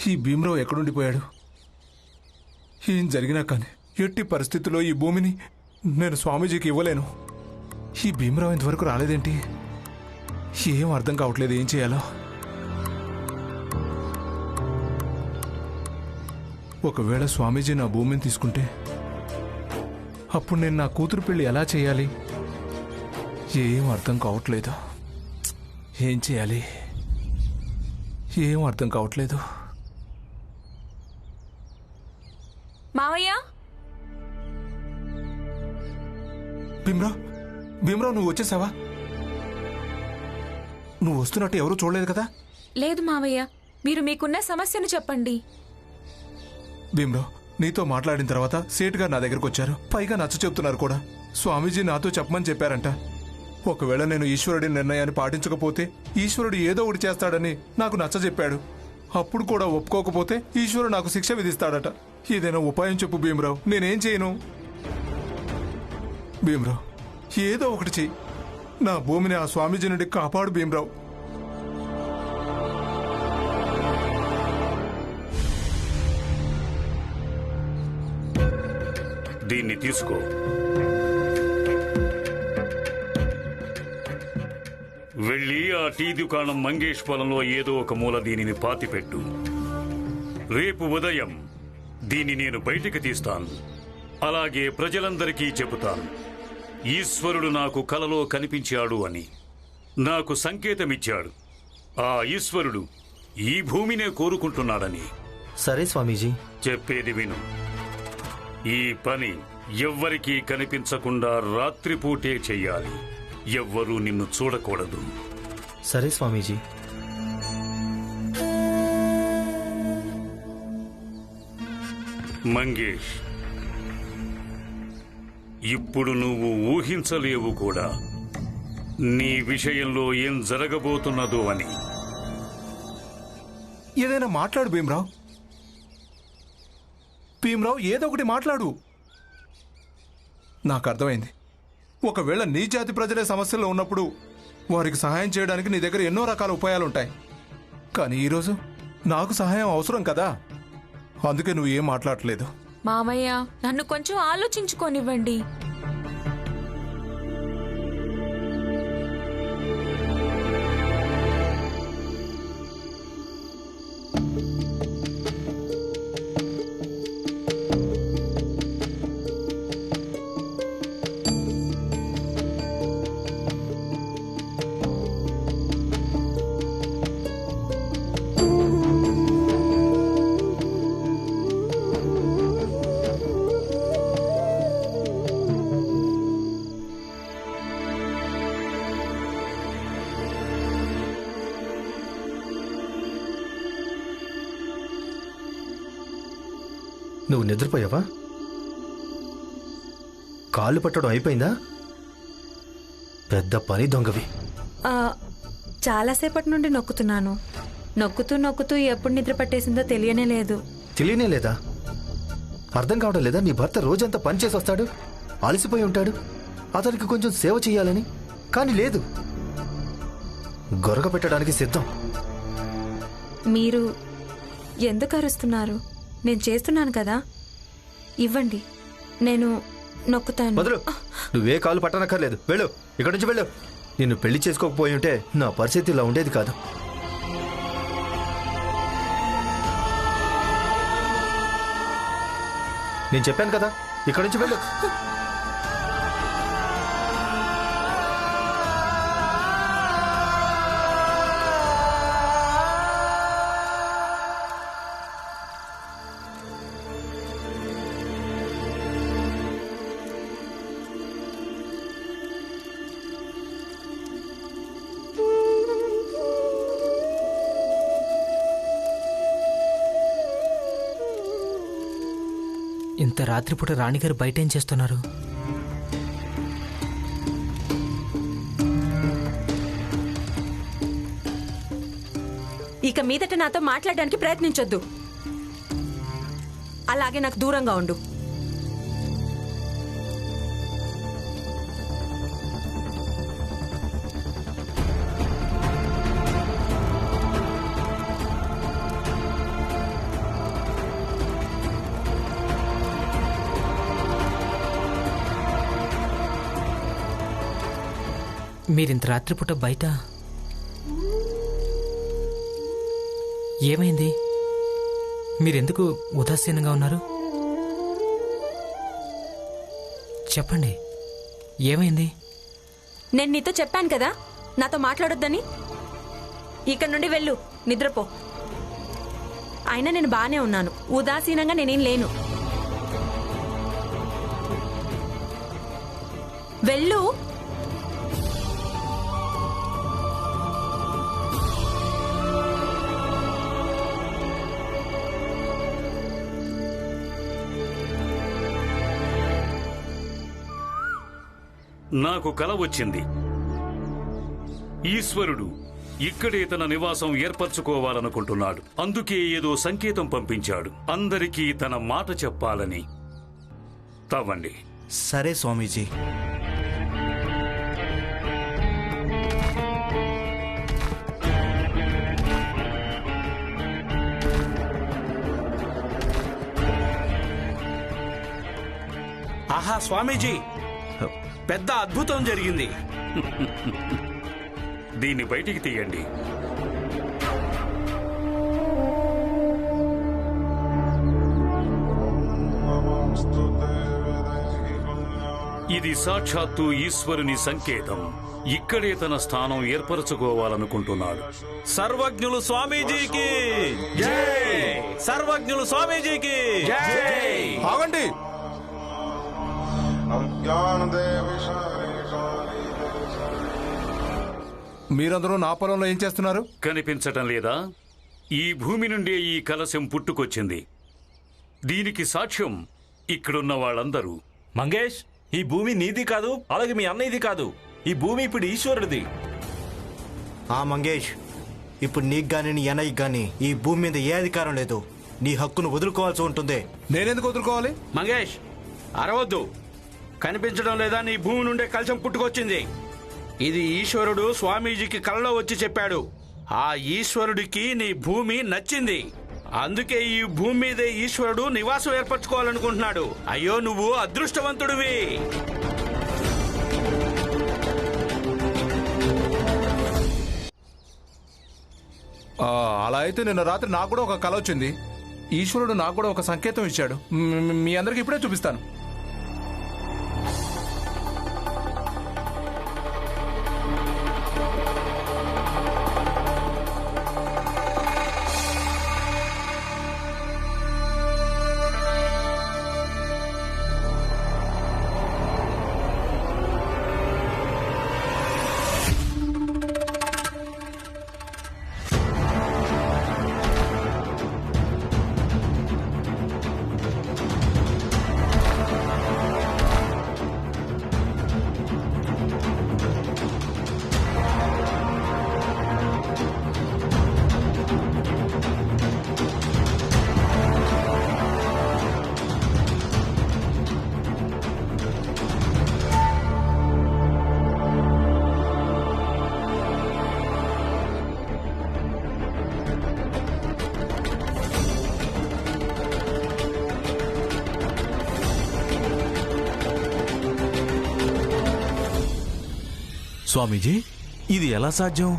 ఈ భీమరావు ఎక్కడుండిపోయాడు? ఏం జరిగినా కానీ ఎట్టి పరిస్థితుల్లో ఈ భూమిని నేను స్వామీజీకి ఇవ్వలేను. ఈ భీమరావు ఇంతవరకు రాలేదేంటి? ఏం అర్థం కావట్లేదు, ఏం చేయాలో. ఒకవేళ స్వామీజీ నా భూమిని తీసుకుంటే అప్పుడు నేను నా కూతురు పెళ్లి ఎలా చేయాలి? ఏం అర్థం కావట్లేదు. ఏం చేయాలి? ఏం అర్థం కావట్లేదు. మావయ్య, భీమరావు నువ్వు వచ్చేసావా? నువ్వు వస్తున్నట్టు ఎవరూ చూడలేదు కదా? లేదు మావయ్య, మీరు మీకున్న సమస్యను చెప్పండి. భీమరావు, నీతో మాట్లాడిన తర్వాత సేట్ గారు నా దగ్గరకు వచ్చారు. పైగా నచ్చ చెప్తున్నారు కూడా. స్వామీజీ నాతో చెప్పమని చెప్పారంట. ఒకవేళ నేను ఈశ్వరుడి నిర్ణయాన్ని పాటించకపోతే ఈశ్వరుడు ఏదో ఒకటి చేస్తాడని నాకు నచ్చ చెప్పాడు. అప్పుడు కూడా ఒప్పుకోకపోతే ఈశ్వరుడు నాకు శిక్ష విధిస్తాడట. ఏదైనా ఉపాయం చెప్పు భీమరావు, నేనేం చేయను? భీమరావు, ఏదో ఒకటి చెయ్యి. నా భూమిని ఆ స్వామీజీ నుండి కాపాడు భీమరావు. దీన్ని తీసుకో. వెళ్ళి ఆ టీ దుకాణం మంగేష్ పొలంలో ఏదో ఒక మూల దీనిని పాతిపెట్టు. రేపు ఉదయం దీన్ని నేను బయటికి తీస్తాను. అలాగే ప్రజలందరికీ చెబుతాను, ఈశ్వరుడు నాకు కలలో కనిపించాడు అని. నాకు సంకేతమిచ్చాడు. ఆ ఈశ్వరుడు ఈ భూమినే కోరుకుంటున్నాడని. సరే స్వామీజీ. చెప్పేది విను. ఈ పని ఎవ్వరికీ కనిపించకుండా రాత్రిపూటే చెయ్యాలి. ఎవ్వరూ నిన్ను చూడకూడదు. సరే స్వామీజీ. మంగేష్, ఇప్పుడు నువ్వు ఊహించలేవు కూడా నీ విషయంలో ఏం జరగబోతున్నదో అని. ఏదైనా మాట్లాడు భీమరావు. ఏదో ఒకటి మాట్లాడు. నాకు అర్థమైంది. ఒకవేళ నీ జాతి ప్రజలే సమస్యల్లో ఉన్నప్పుడు వారికి సహాయం చేయడానికి నీ దగ్గర ఎన్నో రకాల ఉపాయాలుంటాయి. కానీ ఈరోజు నాకు సహాయం అవసరం కదా, అందుకే నువ్వు ఏం మాట్లాడలేదు. మామయ్య, నన్ను కొంచెం ఆలోచించుకోనివ్వండి. నువ్వు నిద్రపోయావా? కాళ్ళు పట్టడం అయిపోయిందా? పెద్ద పని దొంగవి. చాలాసేపటి నుండి నొక్కుతున్నాను. నొక్కుతూ ఎప్పుడు నిద్ర పట్టేసిందో తెలియనే లేదు. తెలియనే లేదా? అర్థం కావడం లేదా? నీ భర్త రోజంతా పని చేసి వస్తాడు, అలసిపోయి ఉంటాడు. అతనికి కొంచెం సేవ చేయాలని, కానీ లేదు. గొరగ పెట్టడానికి సిద్ధం. మీరు ఎందుకు అరుస్తున్నారు? నేను చేస్తున్నాను కదా, ఇవ్వండి, నేను నొక్కుతాను. వదలు. నువ్వే కాలు పట్టనక్కర్లేదు. వెళ్ళు, ఇక్కడి నుంచి వెళ్ళు. నిన్ను పెళ్లి చేసుకోకపోయి ఉంటే నా పరిస్థితి ఇలా ఉండేది కాదు. నేను చెప్పాను కదా, ఇక్కడి నుంచి వెళ్ళు. ఇంత రాత్రిపూట రాణిగారు బయట ఏం చేస్తున్నారు? ఇక మీదట నాతో మాట్లాడడానికి ప్రయత్నించొద్దు. అలాగే నాకు దూరంగా ఉండు. మీరింత రాత్రిపూట బయట ఏమైంది? మీరెందుకు ఉదాసీనంగా ఉన్నారు? చెప్పండి, ఏమైంది? నేను నీతో చెప్పాను కదా నాతో మాట్లాడొద్దని. ఇక్కడ నుండి వెళ్ళు, నిద్రపో. అయినా నేను బానే ఉన్నాను, ఉదాసీనంగా నేనేం లేను. వెళ్ళు. నాకు కల వచ్చింది. ఈశ్వరుడు ఇక్కడే తన నివాసం ఏర్పరచుకోవాలనుకుంటున్నాడు. అందుకే ఏదో సంకేతం పంపించాడు, అందరికీ తన మాట చెప్పాలని. తవ్వండి. సరే స్వామీజీ. ఆహా స్వామీజీ, పెద్ద అద్భుతం జరిగింది. దీన్ని బయటికి తీయండి. ఇది సాక్షాత్తు ఈశ్వరుని సంకేతం. ఇక్కడే తన స్థానం ఏర్పరచుకోవాలనుకుంటున్నాడు. సర్వజ్ఞులు స్వామీజీకి జై! సర్వజ్ఞులు స్వామీజీకి జై! ఆగండి. మీరందరూ నా పొలంలో ఏం చేస్తున్నారు? కనిపించటం లేదా? ఈ భూమి నుండే ఈ కలశం పుట్టుకొచ్చింది. దీనికి సాక్ష్యం ఇక్కడున్న వాళ్ళందరూ. మంగేష్, ఈ భూమి నీది కాదు, అలాగే మీ అన్నయ్యది కాదు. ఈ భూమి ఇప్పుడు ఈశ్వరుడిది. మంగేష్, ఇప్పుడు నీకు గాని నీ అన్నయ్యకి గాని ఈ భూమి మీద ఏ అధికారం లేదు. నీ హక్కును వదులుకోవాల్సి ఉంటుంది. నేనెందుకు వదులుకోవాలి? మంగేష్, అరవద్దు. కనిపించడం లేదా? నీ భూమి నుండే కలశం పుట్టుకొచ్చింది. ఇది ఈశ్వరుడు స్వామీజీకి కలలో వచ్చి చెప్పాడు. ఆ ఈశ్వరుడికి నీ భూమి నచ్చింది. అందుకే ఈ భూమి మీదే ఈశ్వరుడు నివాసం ఏర్పరచుకోవాలనుకుంటున్నాడు. అయ్యో, నువ్వు అదృష్టవంతుడివి. అలా అయితే నిన్న రాత్రి నాకు కూడా ఒక కల వచ్చింది. ఈశ్వరుడు నాకు కూడా ఒక సంకేతం ఇచ్చాడు. మీ అందరికి ఇప్పుడే చూపిస్తాను. స్వామీజీ, ఇది ఎలా సాధ్యం?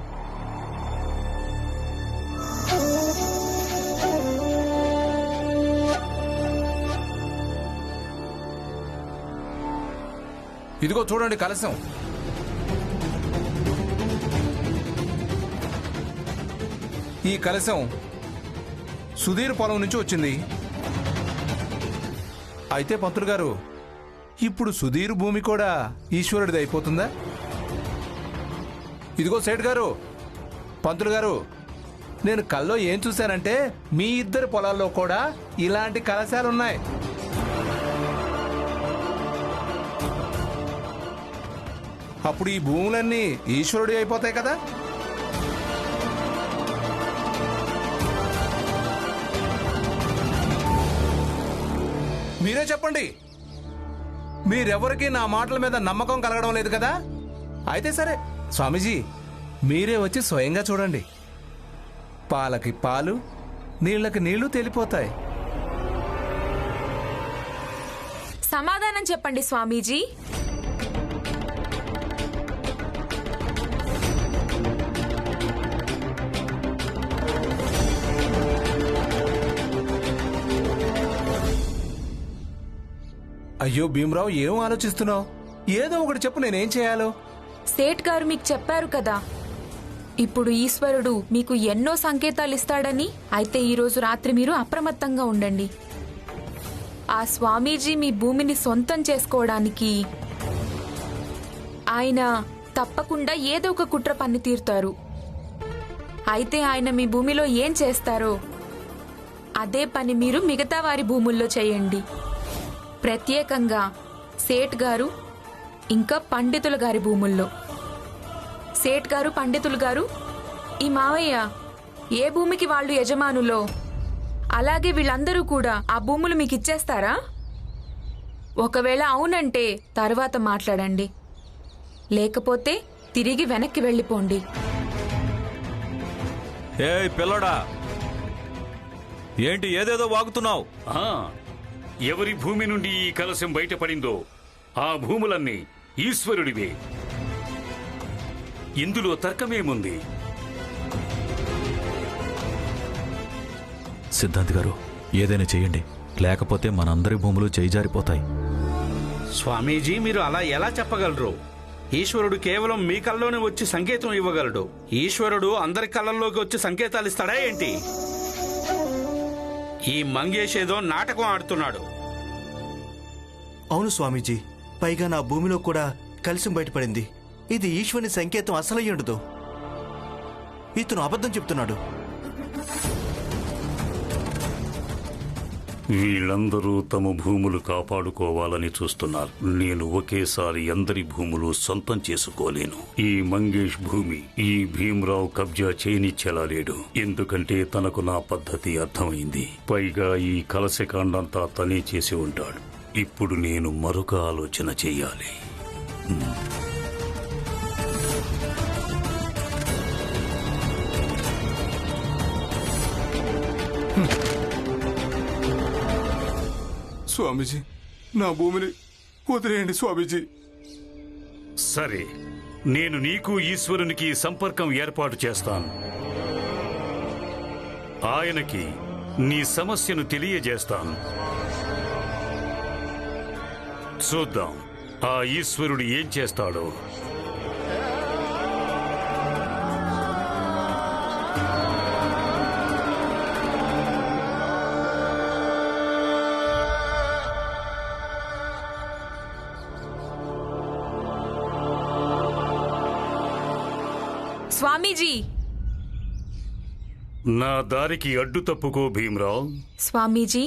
ఇదిగో చూడండి కలశం. ఈ కలశం సుధీర్ పొలం నుంచి వచ్చింది. అయితే పంతులు గారు, ఇప్పుడు సుధీర్ భూమి కూడా ఈశ్వరుడిది అయిపోతుందా? ఇదిగో సేట్ గారు, పంతులు గారు, నేను కల్లో ఏం చూశానంటే మీ ఇద్దరి పొలాల్లో కూడా ఇలాంటి కలశాలున్నాయి. అప్పుడు ఈ భూములన్నీ ఈశ్వరుడి అయిపోతాయి కదా? మీరే చెప్పండి. మీరెవరికి నా మాటల మీద నమ్మకం కలగడం లేదు కదా? అయితే సరే స్వామీజీ, మీరే వచ్చి స్వయంగా చూడండి. పాలకి పాలు, నీళ్ళకి నీళ్లు తేలిపోతాయి. సమాధానం చెప్పండి స్వామీజీ. అయ్యో భీమరావు, ఏం ఆలోచిస్తున్నావు? ఏదో ఒకటి చెప్పు, నేనేం చేయాలో. సేట్ గారు మీకు చెప్పారు కదా, ఇప్పుడు ఈశ్వరుడు మీకు ఎన్నో సంకేతాలు ఇస్తాడని. అయితే ఈరోజు రాత్రి మీరు అప్రమత్తంగా ఉండండి. ఆ స్వామీజీ మీ భూమిని సొంతం చేసుకోవడానికి ఆయన తప్పకుండా ఏదో ఒక కుట్ర పన్ని తీరుతారు. అయితే ఆయన మీ భూమిలో ఏం చేస్తారో అదే పని మీరు మిగతా వారి భూముల్లో చేయండి. ప్రత్యేకంగా సేట్ గారు ఇంకా పండితుల గారి భూముల్లో. సేట్ గారు, పండితులు గారు, ఈ మావయ్య ఏ భూమికి వాళ్ళు యజమానులో అలాగే వీళ్ళందరూ కూడా ఆ భూములు మీకు ఇచ్చేస్తారా? ఒకవేళ అవునంటే తర్వాత మాట్లాడండి, లేకపోతే తిరిగి వెనక్కి వెళ్ళిపోండి. ఏ పిల్లడా, ఏంటి ఏదేదో వాగుతున్నావు? ఆ, ఎవరి భూమి నుండి ఈ కలశం బయటపడిందో ఆ భూములన్నీ ఈశ్వరుడివే. ఇందులో తర్కమేముంది? సిద్ధాంత్ గారు, ఏదైనా చేయండి, లేకపోతే మనందరి భూములు చేయిజారిపోతాయి. స్వామీజీ, మీరు అలా ఎలా చెప్పగలరు? ఈశ్వరుడు కేవలం మీ కల్లోనే వచ్చి సంకేతం ఇవ్వగలడు. ఈశ్వరుడు అందరి కళ్ళల్లోకి వచ్చి సంకేతాలు ఇస్తాడా ఏంటి? ఈ మంగేష్ ఏదో నాటకం ఆడుతున్నాడు. అవును స్వామీజీ, పైగా నా భూమిలో కూడా కలశం బయటపడింది. ఇది ఈశ్వరుని సంకేతం అసలై ఉండదు. ఇతను అబద్ధం చెప్తున్నాడు. వీళ్ళందరూ తమ భూములు కాపాడుకోవాలని చూస్తున్నారు. నేను ఒకేసారి అందరి భూములు సొంతం చేసుకోలేను. ఈ మంగేష్ భూమి ఈ భీమరావు కబ్జా చేయనిచ్చేలా లేడు. ఎందుకంటే తనకు నా పద్ధతి అర్థమైంది. పైగా ఈ కలశకాండంతా తనే చేసి ఉంటాడు. ఇప్పుడు నేను మరొక ఆలోచన చెయ్యాలి. స్వామీజీ, నా భూమిని వదిలేయండి స్వామీజీ. సరే, నేను నీకు ఈశ్వరునికి సంపర్కం ఏర్పాటు చేస్తాను. ఆయనకి నీ సమస్యను తెలియజేస్తాను. చూద్దాం ఆ ఈశ్వరుడు ఏం చేస్తాడో. స్వామీజీ, నా దారికి అడ్డు తప్పుకో భీమరావు. స్వామీజీ,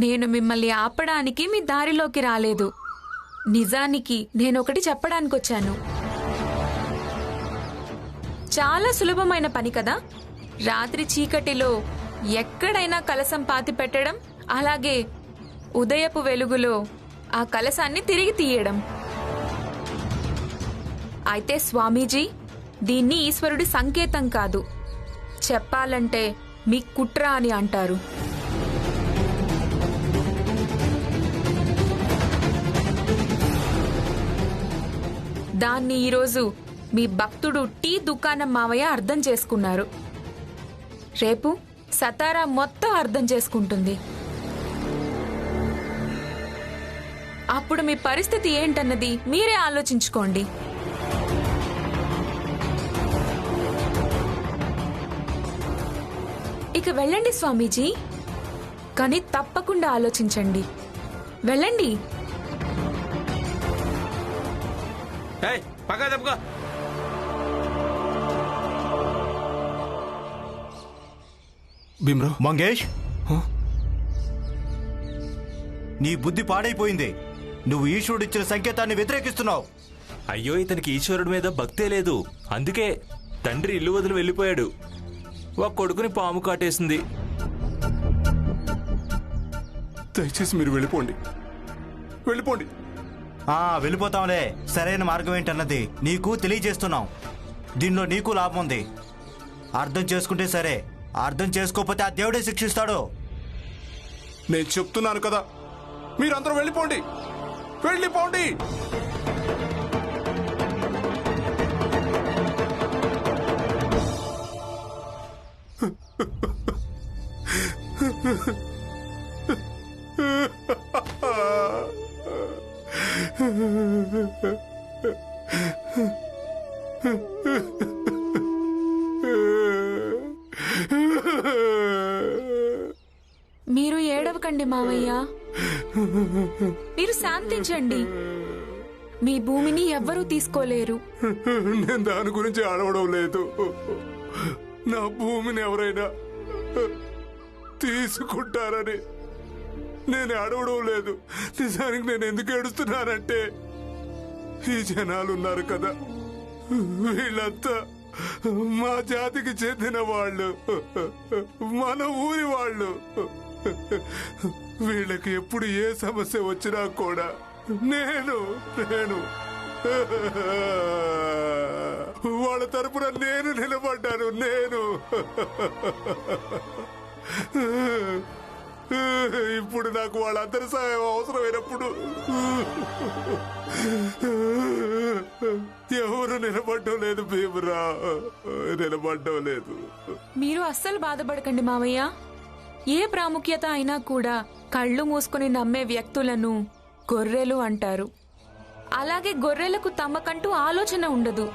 నేను మిమ్మల్ని ఆపడానికి మీ దారిలోకి రాలేదు. నిజానికి నేనొకటి చెప్పడానికి వచ్చాను. చాలా సులభమైన పని కదా. రాత్రి చీకటిలో ఎక్కడైనా కలశం పాతి పెట్టడం, అలాగే ఉదయపు వెలుగులో ఆ కలశాన్ని తిరిగి తీయడం. అయితే స్వామీజీ, దీన్ని ఈశ్వరుడి సంకేతం కాదు, చెప్పాలంటే మీ కుట్ర అని అంటారు. దాన్ని ఈరోజు మీ భక్తుడు టీ దుకాణం మావయ్య అర్థం చేసుకున్నారు. రేపు సతారా మొత్తం అర్థం చేసుకుంటుంది. అప్పుడు మీ పరిస్థితి ఏంటన్నది మీరే ఆలోచించుకోండి. ఇక వెళ్ళండి స్వామీజీ, కానీ తప్పకుండా ఆలోచించండి. వెళ్ళండి. భీమరావు, మంగేష్, నీ బుద్ధి పాడైపోయింది. నువ్వు ఈశ్వరుడు ఇచ్చిన సంకేతాన్ని వ్యతిరేకిస్తున్నావు. అయ్యో, ఇతనికి ఈశ్వరుడి మీద భక్తే లేదు. అందుకే తండ్రి ఇల్లు వదిలి వెళ్ళిపోయాడు. ఒక కొడుకుని పాము కాటేసింది. దయచేసి మీరు వెళ్ళిపోండి, వెళ్ళిపోండి. వెళ్ళిపోతాంలే. సరైన మార్గం ఏంటన్నది నీకు తెలియజేస్తున్నాం. దీనిలో నీకు లాభం ఉంది. అర్థం చేసుకుంటే సరే, అర్థం చేసుకోకపోతే ఆ దేవుడే శిక్షిస్తాడు. నేను చెప్తున్నాను కదా, మీరందరూ వెళ్ళిపోండి, వెళ్ళిపోండి. మీరు ఏడవకండి మావయ్య, మీరు శాంతించండి. మీ భూమిని ఎవ్వరూ తీసుకోలేరు. నేను దాని గురించి ఆడవడం లేదు. నా భూమిని ఎవరైనా తీసుకుంటారని నేను అడవడం లేదు. నిజానికి నేను ఎందుకు ఏడుస్తున్నానంటే, ఈ జనాలు ఉన్నారు కదా, వీళ్ళంతా మా జాతికి చెందిన వాళ్ళు, మన ఊరి వాళ్ళు. వీళ్ళకి ఎప్పుడు ఏ సమస్య వచ్చినా కూడా నేను వాళ్ళ తరపున నేను నిలబడ్డాను. ఇప్పుడు నాకు వాళ్ళందరి సహాయం అవసరమైనప్పుడు ఎవరు నిలబడ్డం లేదు భీమరా, నిలబడ్డం లేదు. మీరు అస్సలు బాధపడకండి మావయ్య. ఏ ప్రాముఖ్యత అయినా కూడా కళ్ళు మూసుకుని నమ్మే వ్యక్తులను గొర్రెలు అంటారు. అలాగే గొర్రెలకు తమకంటూ ఆలోచన ఉండదు.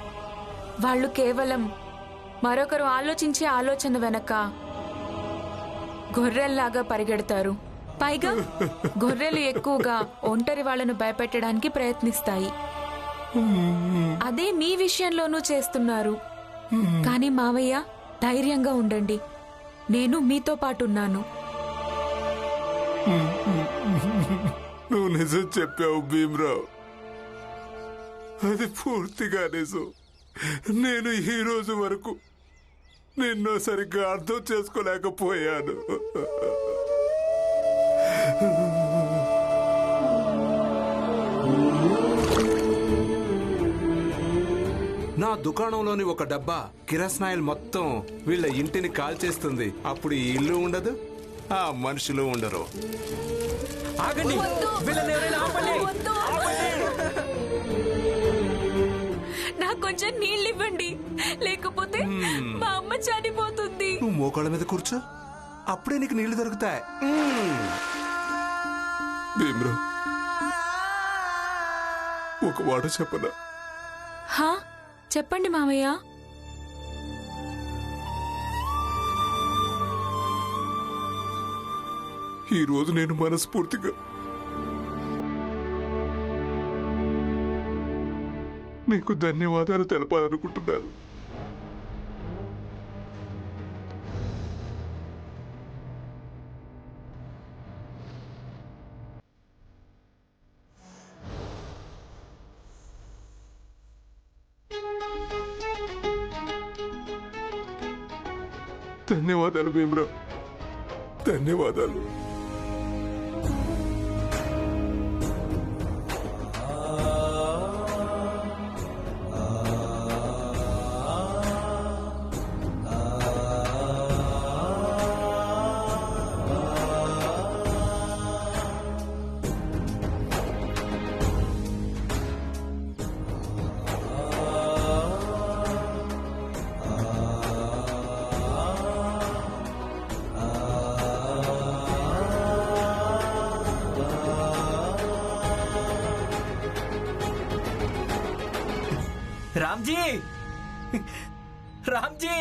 వాళ్ళు కేవలం మరొకరు ఆలోచించే ఆలోచన వెనక గొర్రెల్లాగా పరిగెడతారు. పైగా గొర్రెలు ఎక్కువగా ఒంటరి వాళ్లను భయపెట్టడానికి ప్రయత్నిస్తాయి. అదే మీ విషయంలోనూ చేస్తున్నారు. కానీ మావయ్య, ధైర్యంగా ఉండండి. నేను మీతో పాటున్నాను. నువ్వు నిజం చెప్పావు భీమరావు, అది పూర్తిగా నిజం. నేను ఈ రోజు వరకు నిన్ను సరిగ్గా అర్థం చేసుకోలేకపోయాను. నా దుకాణంలోని ఒక డబ్బా కిరసనాయిల్ మొత్తం వీళ్ళ ఇంటిని కాల్చేస్తుంది. అప్పుడు ఈ ఇల్లు ఉండదు, ఆ మనుషులు ఉండరు. ఆగండి, వీళ్ళని ఎవరైనా ఆపండి. నాకు కొంచెం నీళ్ళు ఇవ్వండి, లేకపోతే మా అమ్మ చనిపోతుంది. నువ్వు మోకాళ్ళ మీద కూర్చో, అప్పుడే నీకు నీళ్లు దొరుకుతాయి. భీమరావు, ఒక మాట చెప్పనా? హా, చెప్పండి మావయ్య. ఈ రోజు నేను మనస్ఫూర్తిగా నీకు ధన్యవాదాలు తెలపాలనుకుంటున్నాను. ధన్యవాదాలు భీమరావు, ధన్యవాదాలు. రామ్జీ, రామ్జీ,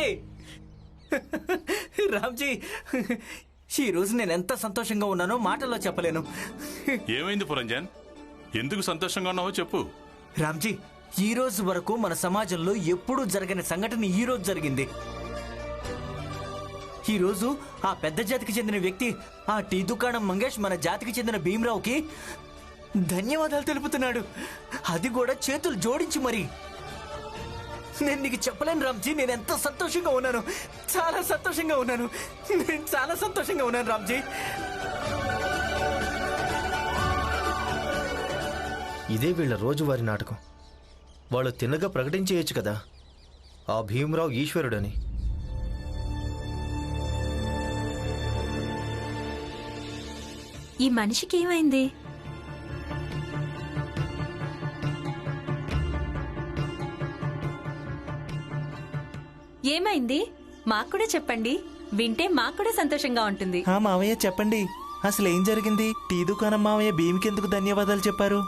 రామ్జీ, ఈ రోజు నేను ఎంత సంతోషంగా ఉన్నానో మాటల్లో చెప్పలేను. ఏమైంది పురంజన్? ఎందుకు సంతోషంగా ఉన్నావో చెప్పు. రామ్జీ, ఈ రోజు వరకు మన సమాజంలో ఎప్పుడూ జరగని సంఘటన ఈ రోజు జరిగింది. ఈ రోజు ఆ పెద్ద జాతికి చెందిన వ్యక్తి, ఆ టీ దుకాణం మంగేష్, మన జాతికి చెందిన భీమరావుకి ధన్యవాదాలు తెలుపుతున్నాడు. అది కూడా చేతులు జోడించి మరి. నేను నీకు చెప్పలేను రామ్జీ, నేను ఎంత సంతోషంగా ఉన్నాను. చాలా సంతోషంగా ఉన్నాను. నేను చాలా సంతోషంగా ఉన్నాను రామ్జీ. ఇదే వీళ్ళ రోజువారీ నాటకం. వాళ్ళు తిన్నగా ప్రకటించేయచ్చు కదా, ఆ భీమరావు ఈశ్వరుడని. ఈ మనిషికి ఏమైంది? ఏమైంది? మాకు కూడా చెప్పండి, వింటే మాకు కూడా సంతోషంగా ఉంటుంది. మావయ్య చెప్పండి, అసలు ఏం జరిగింది? టీ దుకాణం మావయ్య భీమికి ఎందుకు ధన్యవాదాలు చెప్పారు?